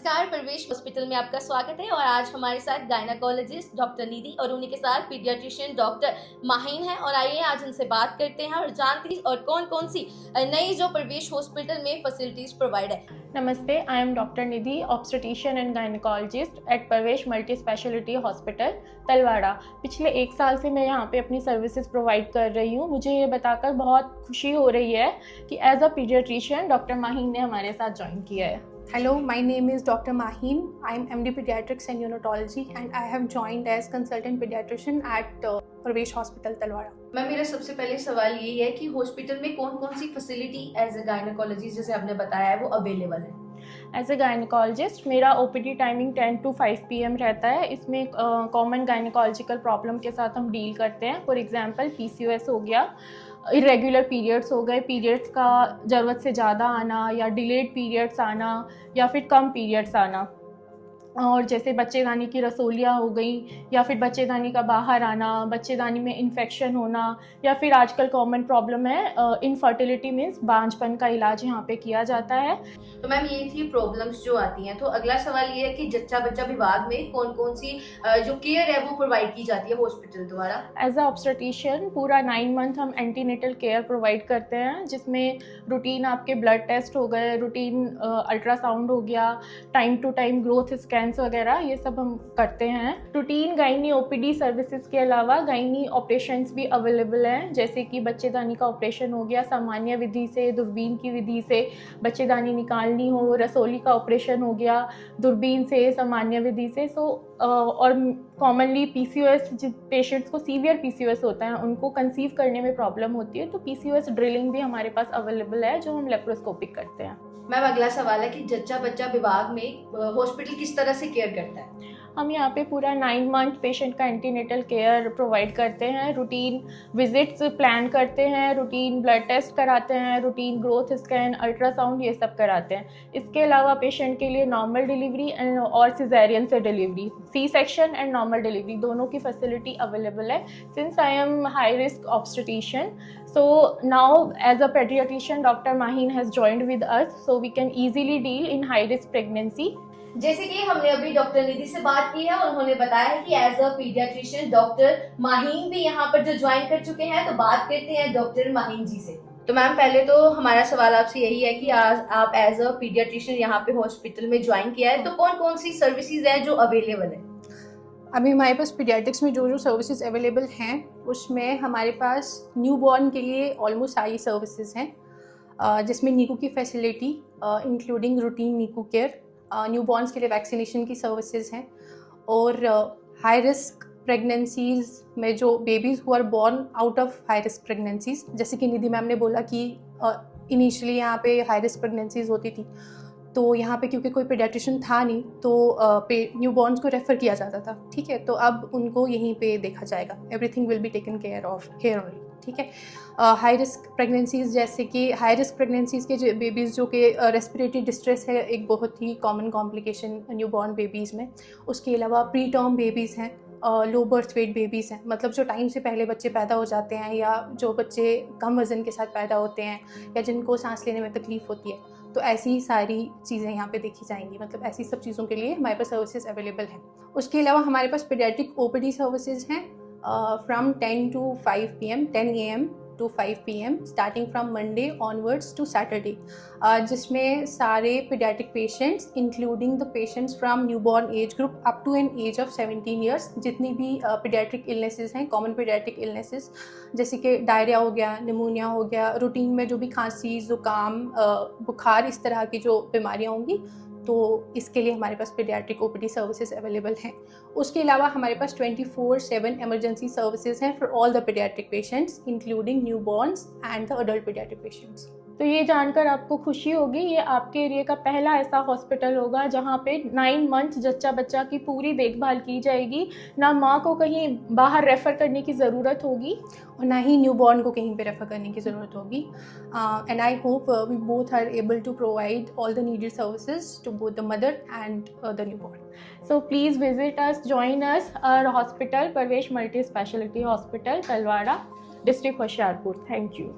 नमस्कार, प्रवेश हॉस्पिटल में आपका स्वागत है। और आज हमारे साथ गायनाकोलॉजिस्ट डॉक्टर निधि और उन्हीं के साथ पीडियाट्रिशियन डॉक्टर माहीन है। और आइए आज उनसे बात करते हैं और जानते हैं और कौन कौन सी नई जो प्रवेश हॉस्पिटल में फैसिलिटीज प्रोवाइड है। नमस्ते, I am doctor Nidhi, obstetrician and gynaecologist at Pravesh multi speciality hospital Talwara. पिछले 1 साल से मैं यहाँ पे अपनी सर्विसेज प्रोवाइड कर रही हूँ। मुझे ये बताकर बहुत खुशी हो रही है कि as a paediatrician doctor Maheen ने हमारे साथ ज्वाइन किया है। Hello, my name is Dr. Maheen. I am MD Pediatrics and Neonatology and I have joined as consultant pediatrician at Pravesh Hospital Talwara. Ma'am, मेरा सबसे पहले सवाल यही है कि हॉस्पिटल में कौन कौन सी फैसिलिटी एज ए गायनाकोलॉजिस्ट जैसे आपने बताया है वो अवेलेबल है। एज ए गायनेकोलॉजिस्ट मेरा OPD टाइमिंग 10 to 5 PM रहता है। इसमें कॉमन गायनेकोलॉजिकल प्रॉब्लम के साथ हम डील करते हैं। फॉर एग्जांपल PCOS हो गया, इरेगुलर पीरियड्स हो गए, पीरियड्स का ज़रूरत से ज़्यादा आना या डिलेड पीरियड्स आना या फिर कम पीरियड्स आना, और जैसे बच्चेदानी की रसोलियाँ हो गई या फिर बच्चेदानी का बाहर आना, बच्चेदानी में इन्फेक्शन होना, या फिर आजकल कॉमन प्रॉब्लम है इनफर्टिलिटी मीन्स बांझपन का इलाज यहाँ पे किया जाता है। तो मैम, ये थी प्रॉब्लम्स जो आती हैं। तो अगला सवाल ये है कि जच्चा बच्चा विभाग में कौन कौन सी जो केयर है वो प्रोवाइड की जाती है हॉस्पिटल द्वारा। एज अ ऑब्स्टेटिशियन पूरा 9 मंथ हम एंटीनेटल केयर प्रोवाइड करते हैं, जिसमें रूटीन आपके ब्लड टेस्ट हो गए, रूटीन अल्ट्रासाउंड हो गया, time to time growth scans वगैरह ये सब हम करते हैं। रूटीन गायनी OPD सर्विसेज के अलावा गायनी ऑपरेशंस भी अवेलेबल हैं, जैसे कि बच्चेदानी का ऑपरेशन हो गया सामान्य विधि से, दूरबीन की विधि से बच्चेदानी निकालनी हो, रसोली का ऑपरेशन हो गया दूरबीन से सामान्य विधि से। और कॉमनली PCOS जिन पेशेंट्स को सीवियर PCOS होता है उनको कंसीव करने में प्रॉब्लम होती है, तो PCOS ड्रिलिंग भी हमारे पास अवेलेबल है जो हम लेप्रोस्कोपिक करते हैं। मैम, अगला सवाल है कि जच्चा बच्चा विभाग में हॉस्पिटल किस तरह से केयर करता है। हम यहाँ पे पूरा 9 मंथ पेशेंट का एंटीनेटल केयर प्रोवाइड करते हैं, रूटीन विजिट्स प्लान करते हैं, रूटीन ब्लड टेस्ट कराते हैं, रूटीन ग्रोथ स्कैन, अल्ट्रासाउंड ये सब कराते हैं। इसके अलावा पेशेंट के लिए नॉर्मल डिलीवरी और सिजेरियन से डिलीवरी, C-सेक्शन एंड नॉर्मल डिलीवरी दोनों की फैसिलिटी अवेलेबल है। Since I am high risk obstetrician, so now as a pediatrician Dr. Maheen has joined with us, so we can easily deal in high risk pregnancy. जैसे कि हमने अभी doctor निधि से बात की है और उन्होंने बताया है कि as a paediatrician doctor Maheen भी यहाँ पर जो ज्वाइन कर चुके हैं। तो बात करते हैं डॉक्टर माहीन जी से। तो मैम, पहले तो हमारा सवाल आपसे यही है कि आज आप एज अ पीडियाट्रिशियन यहाँ पे हॉस्पिटल में ज्वाइन किया है, तो कौन कौन सी सर्विसेज है जो अवेलेबल है। अभी हमारे पास पीडियाट्रिक्स में जो जो सर्विसेज अवेलेबल हैं उसमें हमारे पास न्यूबॉर्न के लिए ऑलमोस्ट सारी सर्विसेज हैं, जिसमें नीकू की facility including routine Neeku care, newborn's के लिए वैक्सीनेशन की सर्विसेज हैं, और हाई रिस्क प्रेगनेंसीज में जो babies who are born out of high risk pregnancies, जैसे कि निधि मैम ने बोला कि इनिशियली यहाँ पे हाई रिस्क प्रेगनेंसीज होती थी, तो यहाँ पे क्योंकि कोई पीडियाट्रिशियन था नहीं तो न्यूबॉर्न्स को रेफ़र किया जाता था। ठीक है, तो अब उनको यहीं पे देखा जाएगा। Everything will be taken care of here only. ठीक है, हाई रिस्क प्रेगनेंसीज, जैसे कि हाई रिस्क प्रेगनेंसीज के बेबीज़ जो कि रेस्पिरेटरी डिस्ट्रेस है एक बहुत ही कॉमन कॉम्प्लिकेशन न्यूबॉर्न बेबीज़ में। उसके अलावा प्री टर्म बेबीज़ हैं, लो बर्थ वेट बेबीज़ हैं, मतलब जो टाइम से पहले बच्चे पैदा हो जाते हैं या जो बच्चे कम वज़न के साथ पैदा होते हैं या जिनको सांस लेने में तकलीफ़ होती है, तो ऐसी सारी चीज़ें यहाँ पे देखी जाएंगी। मतलब ऐसी सब चीज़ों के लिए हमारे पास सर्विसेज अवेलेबल हैं। उसके अलावा हमारे पास पीडियाट्रिक OPD सर्विसेज हैं from 10 to 5 PM, 10 AM to 5 PM starting from Monday onwards to Saturday, जिसमें सारे paediatric patients including the patients from newborn age group up to an age of 17 years, जितनी भी पीडियाट्रिक इलनेसेस हैं, common paediatric illnesses जैसे कि diarrhoea हो गया, pneumonia हो गया, रूटीन में जो भी खांसी, ज़ुकाम, बुखार, इस तरह की जो बीमारियाँ होंगी, तो इसके लिए हमारे पास पीडियाट्रिक OPD सर्विसेज अवेलेबल हैं। उसके अलावा हमारे पास 24/7 इमरजेंसी सर्विसेज हैं for all the paediatric patients including newborn's and the adult paediatric patients. तो ये जानकर आपको खुशी होगी, ये आपके एरिया का पहला ऐसा हॉस्पिटल होगा जहाँ पे 9 मंथ जच्चा बच्चा की पूरी देखभाल की जाएगी। ना माँ को कहीं बाहर रेफ़र करने की ज़रूरत होगी और ना ही न्यूबॉर्न को कहीं पे रेफ़र करने की ज़रूरत होगी। And I hope we both are able to provide all the needed services to both the mother and the newborn. So please visit us, join us, our hospital, Pravesh Multi Speciality Hospital, Talwara, District Hoshiarpur. Thank you.